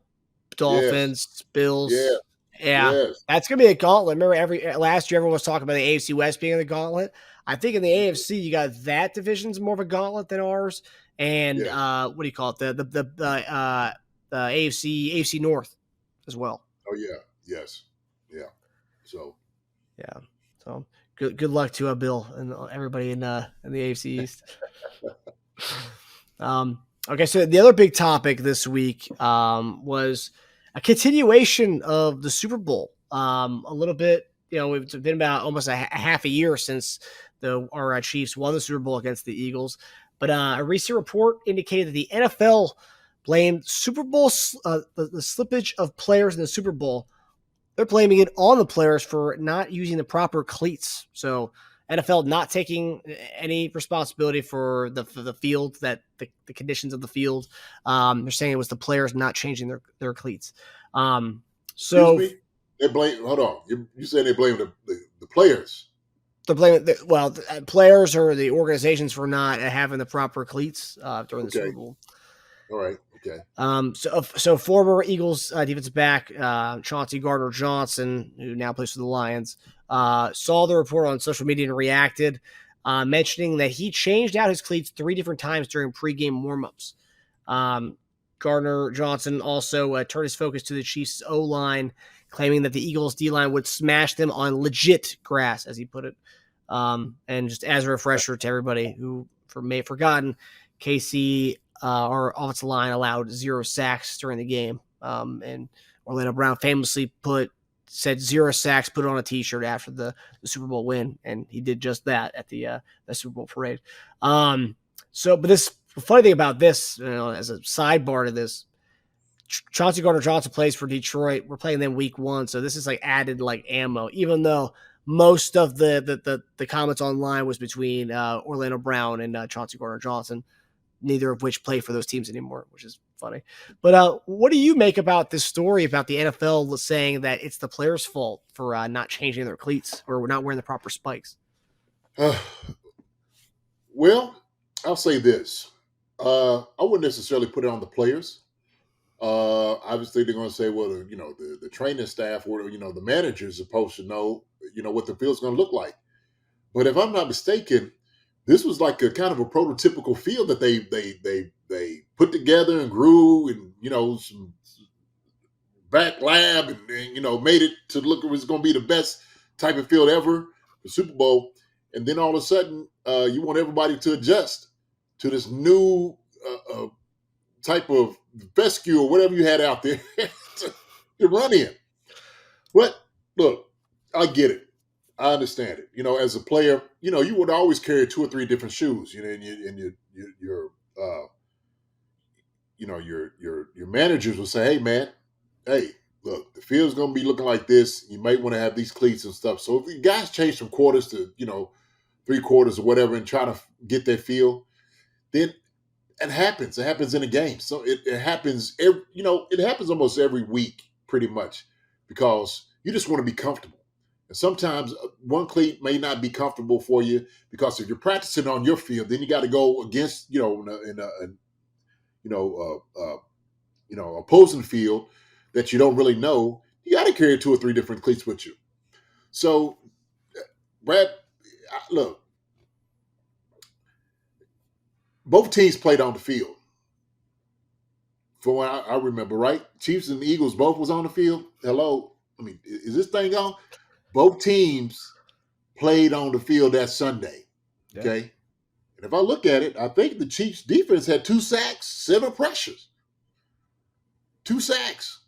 Dolphins, Bills. Yeah. Yes. That's gonna be a gauntlet. Remember, last year everyone was talking about the AFC West being the gauntlet. I think in the AFC you got that division's more of a gauntlet than ours. And what do you call it? The AFC North as well. Oh yeah, yes, yeah. So yeah, so good luck to Bill and everybody in the AFC East. Okay, so the other big topic this week was a continuation of the Super Bowl. A little bit, it's been about almost a half a year since our Chiefs won the Super Bowl against the Eagles. But a recent report indicated that the NFL blamed Super Bowl the slippage of players in the Super Bowl. They're blaming it on the players for not using the proper cleats. So NFL not taking any responsibility for the field, that the conditions of the field. They're saying it was the players not changing their cleats. So they blame. Hold on, you said they blame the players. They're blaming players or the organizations for not having the proper cleats during the Super Bowl. All right. Okay. So former Eagles defensive back Chauncey Gardner-Johnson, who now plays for the Lions, saw the report on social media and reacted, mentioning that he changed out his cleats 3 different times during pregame warmups. Gardner-Johnson also turned his focus to the Chiefs' O-line, claiming that the Eagles' D-line would smash them on legit grass, as he put it. And just as a refresher to everybody who may have forgotten, KC, our offensive line, allowed 0 sacks during the game. And Orlando Brown famously said 0 sacks, put it on a T-shirt after the Super Bowl win, and he did just that at the Super Bowl parade. But the funny thing about this, as a sidebar to this, Chauncey Gardner-Johnson plays for Detroit. We're playing them week 1, so this is like added like ammo, even though most of the comments online was between Orlando Brown and Chauncey Gardner-Johnson, neither of which play for those teams anymore, which is funny. But what do you make about this story about the NFL saying that it's the players' fault for not changing their cleats or not wearing the proper spikes? Well, I'll say this. I wouldn't necessarily put it on the players. Obviously, they're going to say, well, the training staff or, the manager is supposed to know, what the field's going to look like. But if I'm not mistaken, this was like a kind of a prototypical field that they put together and grew and, some back lab and made it to look it was going to be the best type of field ever, the Super Bowl. And then all of a sudden, you want everybody to adjust. to this new type of fescue or whatever you had out there to run in. But look, I get it. I understand it. As a player, you would always carry 2 or 3 different shoes. Your managers will say, "Hey, man, hey, look, the field's going to be looking like this. You might want to have these cleats and stuff." So if you guys change from quarters to 3/4 or whatever and try to get that feel, then it happens. It happens in a game. So it happens. It happens almost every week, pretty much, because you just want to be comfortable. And sometimes one cleat may not be comfortable for you because if you're practicing on your field, then you got to go against opposing field that you don't really know. You got to carry 2 or 3 different cleats with you. So, Brad, look, both teams played on the field. From what I remember, right? Chiefs and Eagles both was on the field. Hello, is this thing on? Both teams played on the field that Sunday. Yeah. Okay. And if I look at it, I think the Chiefs defense had 2 sacks, 7 pressures. 2 sacks.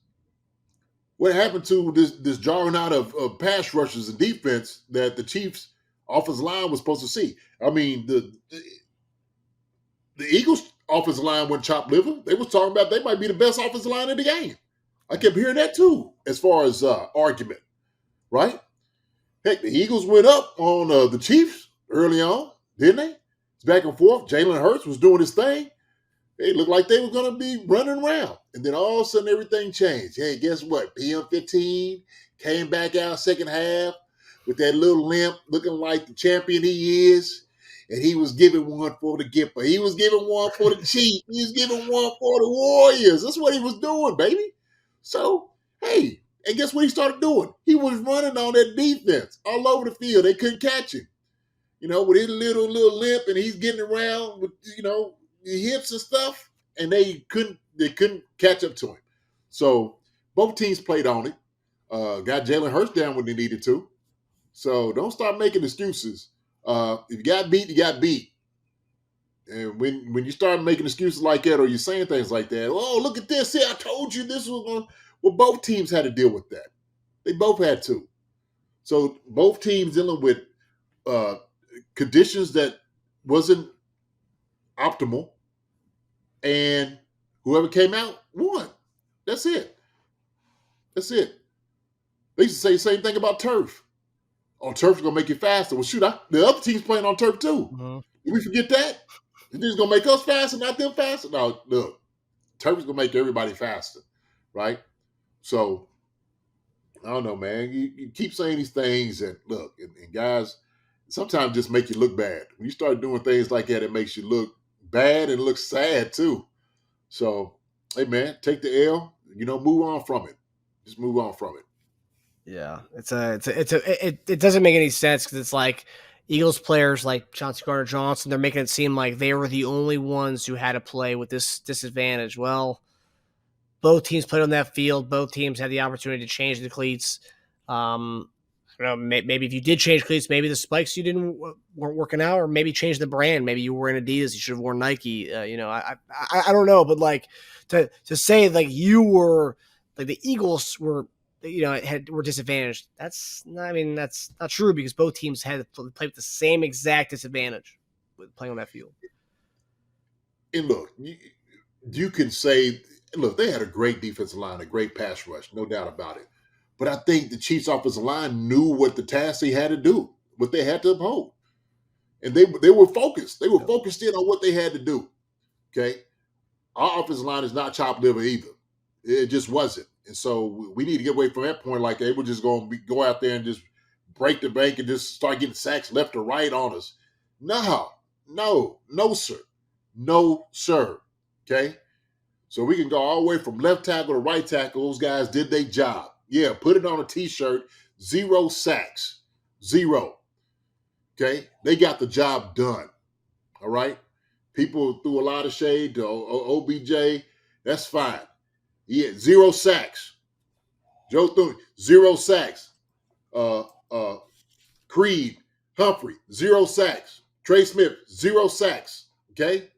What happened to this drawing out of pass rushes and defense that the Chiefs offensive line was supposed to see? The Eagles offensive line went chopped liver. They was talking about they might be the best offensive line in the game. I kept hearing that too, as far as argument, right? Heck, the Eagles went up on the Chiefs early on, didn't they? It's back and forth. Jalen Hurts was doing his thing. It looked like they were going to be running around. And then all of a sudden, everything changed. Hey, guess what? PM15 came back out second half with that little limp, looking like the champion he is. And he was giving one for the Gipper. He was giving one for the Chiefs. He was giving one for the Warriors. That's what he was doing, baby. So, hey, and guess what he started doing? He was running on that defense all over the field. They couldn't catch him. With his little limp, and he's getting around with, the hips and stuff, and they couldn't catch up to him. So both teams played on it. Got Jalen Hurts down when they needed to. So don't start making excuses. If you got beat, you got beat. And when you start making excuses like that, or you're saying things like that, oh, look at this. See, I told you this was going. Well, both teams had to deal with that. They both had to. So both teams dealing with conditions that wasn't optimal, and whoever came out won. That's it. They used to say the same thing about turf. Oh, turf's gonna make you faster. Well, shoot, the other team's playing on turf too. Mm-hmm. Did we forget that? This is gonna make us faster, not them faster. No, look, turf is gonna make everybody faster, right? So I don't know, man. You keep saying these things, and look, and guys, sometimes just make you look bad. When you start doing things like that, it makes you look bad and look sad too. So, hey, man, take the L. Move on from it. Just move on from it. Yeah, it doesn't make any sense because it's like Eagles players like Chauncey Gardner-Johnson, they're making it seem like they were the only ones who had to play with this disadvantage. Well, both teams played on that field. Both teams had the opportunity to change the cleats. I don't know, maybe if you did change cleats, maybe the spikes you weren't working out, or maybe change the brand. Maybe you were in Adidas, you should have worn Nike. I don't know, but like to say like you were like the Eagles were, were disadvantaged. That's not true because both teams had to play with the same exact disadvantage with playing on that field. And look, you can say, look, they had a great defensive line, a great pass rush, no doubt about it. But I think the Chiefs' offensive line knew what the task they had to do, what they had to uphold. And they were focused. They were focused in on what they had to do. Okay? Our offensive line is not chopped liver either. It just wasn't. And so we need to get away from that point like they were just going to go out there and just break the bank and just start getting sacks left or right on us. No, sir. No, sir. Okay? So we can go all the way from left tackle to right tackle. Those guys did their job. Yeah, put it on a T-shirt. 0 sacks. 0. Okay? They got the job done. All right? People threw a lot of shade to OBJ. That's fine. Yeah, 0 sacks. Joe Thune, 0 sacks. Creed, Humphrey, 0 sacks. Trey Smith, 0 sacks. Okay?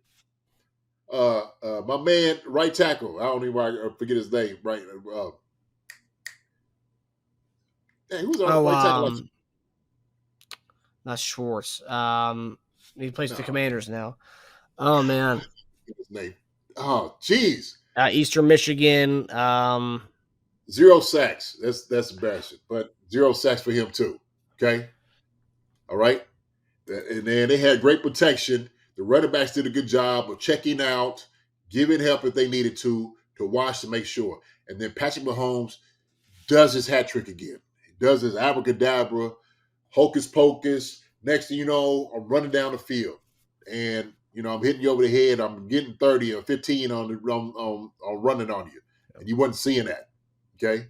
My man, right tackle. I don't even forget his name. Right. Who's on Oh, right tackle? not Schwartz. He plays for the No, Commanders now. Oh man, his name. Oh, jeez. Eastern Michigan. 0 sacks. That's embarrassing. But 0 sacks for him too. Okay. All right. And then they had great protection. The running backs did a good job of checking out, giving help if they needed to watch to make sure. And then Patrick Mahomes does his hat trick again. He does his abracadabra, hocus pocus. Next thing you know, I'm running down the field. And, I'm hitting you over the head. I'm getting 30 or 15 on running on you. And you wasn't seeing that. Okay.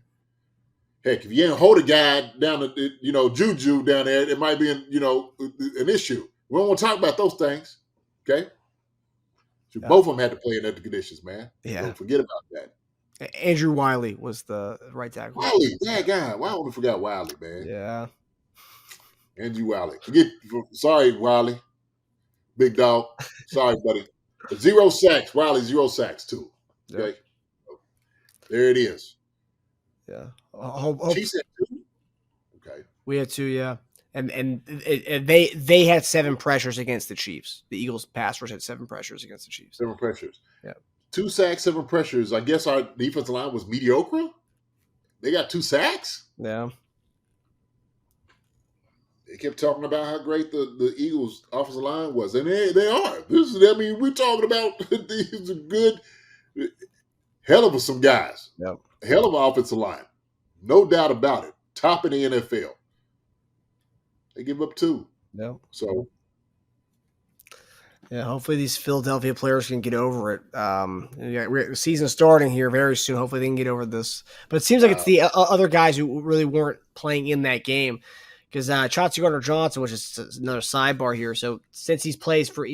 Heck, if you ain't hold a guy down the, juju down there, it might be, an issue. We don't want to talk about those things. Okay. So both of them had to play in other conditions, man. Yeah. Don't forget about that. Andrew Wiley was the right tackle. Wiley, that guy. Why would we forgot Wiley, man? Yeah. Andrew Wiley. Sorry, Wiley. Big dog. Sorry, buddy. 0 sacks. Wiley, 0 sacks, too. Okay. Yep. There it is. Yeah. Chiefs had 2? Okay. We had 2, yeah. And they had 7 pressures against the Chiefs. The Eagles pass rush had 7 pressures against the Chiefs. 7 pressures. Yeah. 2 sacks, 7 pressures. I guess our defensive line was mediocre. They got 2 sacks. Yeah. They kept talking about how great the Eagles' offensive line was, and they are. We're talking about these are good, hell of some guys. Yep. Hell of an offensive line, no doubt about it. Top in the NFL. They give up 2. Yep. So. Yeah, hopefully these Philadelphia players can get over it. The season's starting here very soon. Hopefully they can get over this. But it seems like it's the other guys who really weren't playing in that game. Because Chauncey Gardner-Johnson, which is another sidebar here. So since he plays for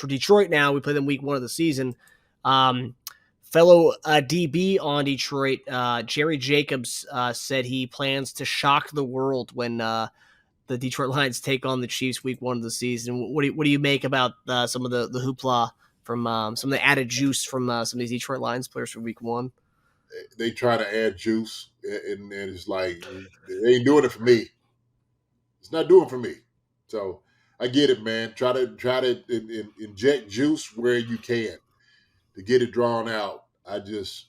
Detroit now, we play them week 1 of the season. Fellow DB on Detroit, Jerry Jacobs, said he plans to shock the world when the Detroit Lions take on the Chiefs week 1 of the season. What do you make about some of the hoopla from some of the added juice from some of these Detroit Lions players for week 1? They try to add juice, and it's like they ain't doing it for me. It's not doing it for me. So I get it, man. Try to inject juice where you can to get it drawn out. I just,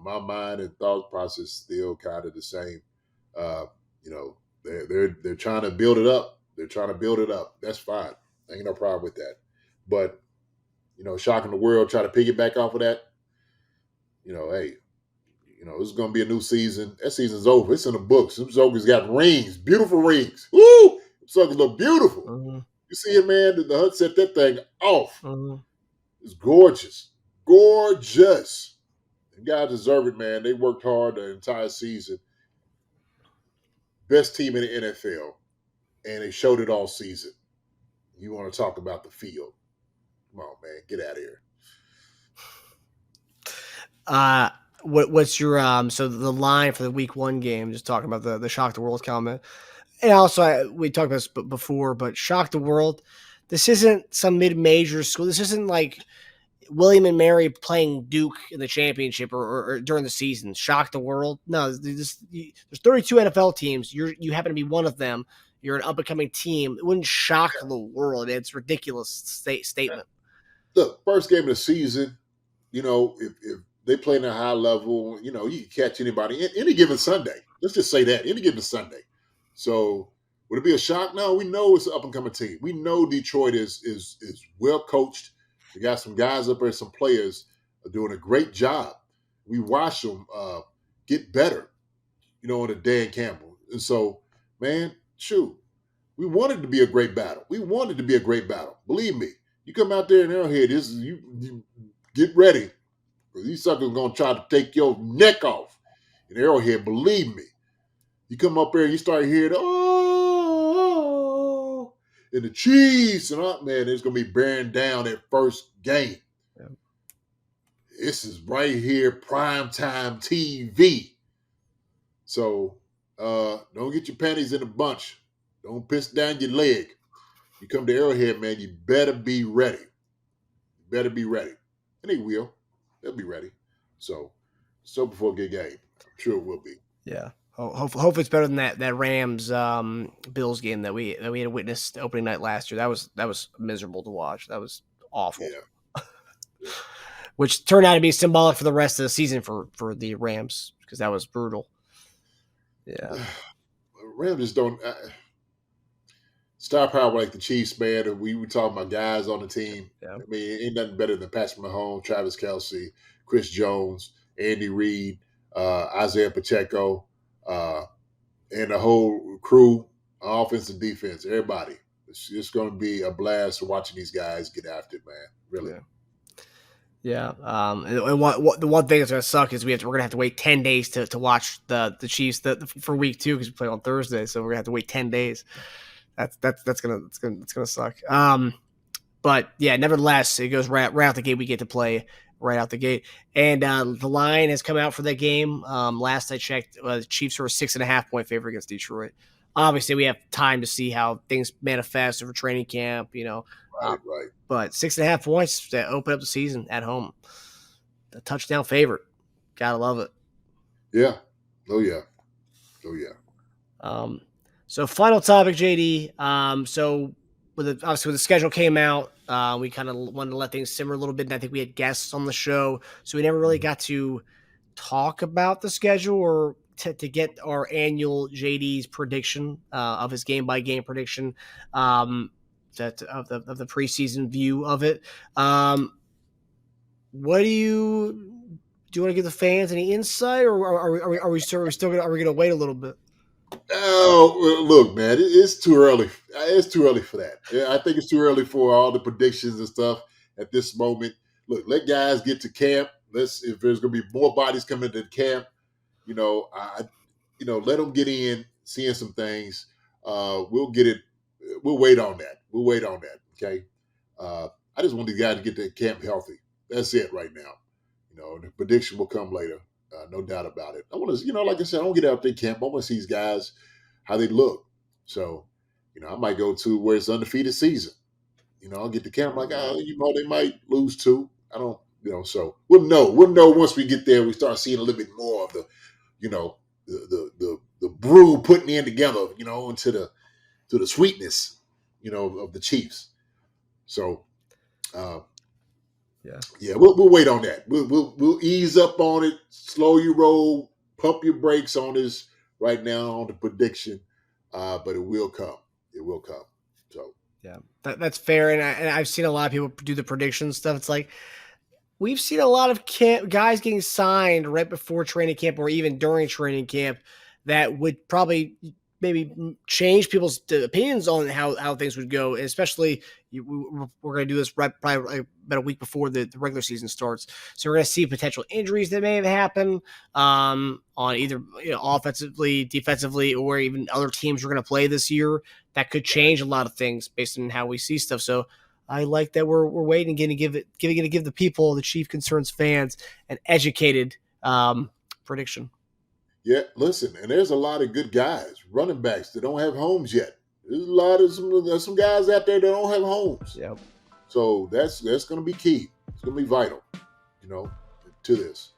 my mind and thought process still kind of the same. They're trying to build it up. They're trying to build it up. That's fine. Ain't no problem with that. But, shocking the world, try to piggyback off of that. Hey, this is going to be a new season. That season's over. It's in the books. Them suckers got rings, beautiful rings. Woo! Them suckers look beautiful. Mm-hmm. You see it, man? The Hunt set that thing off. Mm-hmm. It's gorgeous. Gorgeous. The guys deserve it, man. They worked hard the entire season. Best team in the NFL. And they showed it all season. You want to talk about the field. Come on, man. Get out of here. What's your so the line for the week 1 game? Just talking about the shock the world comment, and also we talked about this before, but shock the world. This isn't some mid-major school. This isn't like William and Mary playing Duke in the championship or during the season. Shock the world. No, there's 32 NFL teams. You happen to be one of them. You're an up-and-coming team. It wouldn't shock the world. It's a ridiculous statement. Look, first game of the season. If they play in a high level, you can catch anybody any given Sunday. Let's just say that, any given Sunday. So would it be a shock? No, we know it's an up-and-coming team. We know Detroit is well coached. We got some guys up there, some players are doing a great job. We watch them get better, under Dan Campbell. And so, man, shoot, we wanted to be a great battle. Believe me. You come out there in Arrowhead, you get ready. These suckers are going to try to take your neck off. In Arrowhead, believe me. You come up there, you start hearing, oh, and the Chiefs, and man, it's going to be bearing down that first game. Yeah. This is right here, primetime TV. So don't get your panties in a bunch. Don't piss down your leg. You come to Arrowhead, man, you better be ready. and they will. They'll be ready. So before a good game, I'm sure it will be. Yeah. Hopefully it's better than that Rams Bills game that we had witnessed opening night last year. That was miserable to watch. That was awful. Yeah. Which turned out to be symbolic for the rest of the season for the Rams because that was brutal. Yeah. Rams just don't star power like the Chiefs, man. And we were talking about guys on the team. Yeah. I mean, ain't nothing better than Patrick Mahomes, Travis Kelce, Chris Jones, Andy Reid, Isaiah Pacheco, and the whole crew, offense and defense, everybody. It's just going to be a blast watching these guys get after it, man. Really. Yeah. And the one thing that's going to suck is we're going to have to wait 10 days to watch the Chiefs for week 2 because we play on Thursday. So we're going to have to wait 10 days. That's going to suck. But yeah, nevertheless, it goes right out the gate. We get to play right out the gate. And the line has come out for that game. Last I checked, the Chiefs were a 6.5-point favorite against Detroit. Obviously, we have time to see how things manifest over training camp, Right. But 6.5 points to open up the season at home. The touchdown favorite. Gotta love it. Yeah. Oh, yeah. So final topic, JD. So obviously when the schedule came out, we kind of wanted to let things simmer a little bit, and I think we had guests on the show, so we never really got to talk about the schedule or to get our annual JD's prediction of his game by game prediction of the preseason view of it. What do you want to give the fans any insight, or are we still gonna wait a little bit? Oh, look, man, it's too early. It's too early for that. I think it's too early for all the predictions and stuff at this moment. Look, let guys get to camp. If there's going to be more bodies coming to camp, let them get in, seeing some things. We'll get it. We'll wait on that. Okay. I just want these guys to get to camp healthy. That's it right now. The prediction will come later. No doubt about it. I want to, like I said, I don't get out there camp. I want to see these guys, how they look. So, I might go to where it's undefeated season. I'll get to camp like, they might lose 2. I don't, so we'll know once we get there. We start seeing a little bit more of the, the brew putting in together, into the sweetness, of the Chiefs. So, yeah, we'll wait on that. We'll ease up on it, slow your roll, pump your brakes on this right now on the prediction, but it will come. It will come. So yeah, that's fair. And I've seen a lot of people do the prediction stuff. It's like we've seen a lot of guys getting signed right before training camp or even during training camp that would probably maybe change people's opinions on how things would go, especially we're going to do this right probably about a week before the regular season starts. So we're going to see potential injuries that may have happened on either offensively, defensively, or even other teams we're going to play this year. That could change a lot of things based on how we see stuff. So I like that we're waiting again to give the people, the Chief Concerns fans, an educated prediction. Yeah, listen, and there's a lot of good guys, running backs that don't have homes yet. There's some guys out there that don't have homes. Yep. So that's going to be key. It's going to be vital, to this.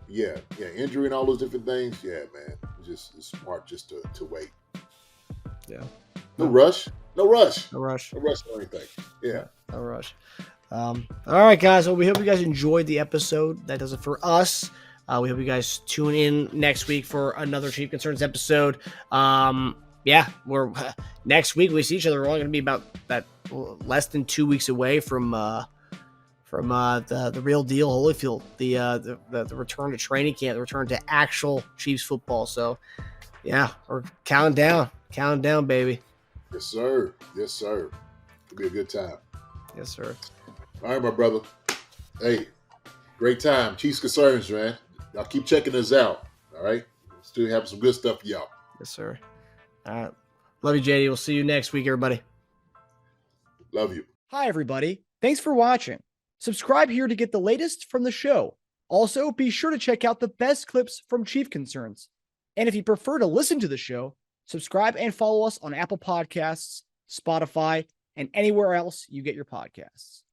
Yeah, injury and all those different things. Yeah, man, it's smart just to wait. Yeah. No rush or anything. Yeah. No rush. All right, guys. Well, we hope you guys enjoyed the episode. That does it for us. We hope you guys tune in next week for another Chief Concerns episode. We're next week we see each other. We're only going to be about less than 2 weeks away from the real deal, Holyfield, the return to training camp, the return to actual Chiefs football. So, yeah, we're counting down, baby. Yes, sir. It'll be a good time. Yes, sir. All right, my brother. Hey, great time. Chiefs Concerns, man. Y'all keep checking us out. All right. Still have some good stuff for y'all. Yes, sir. All right. Love you, JD. We'll see you next week, everybody. Love you. Hi, everybody. Thanks for watching. Subscribe here to get the latest from the show. Also, be sure to check out the best clips from Chief Concerns. And if you prefer to listen to the show, subscribe and follow us on Apple Podcasts, Spotify, and anywhere else you get your podcasts.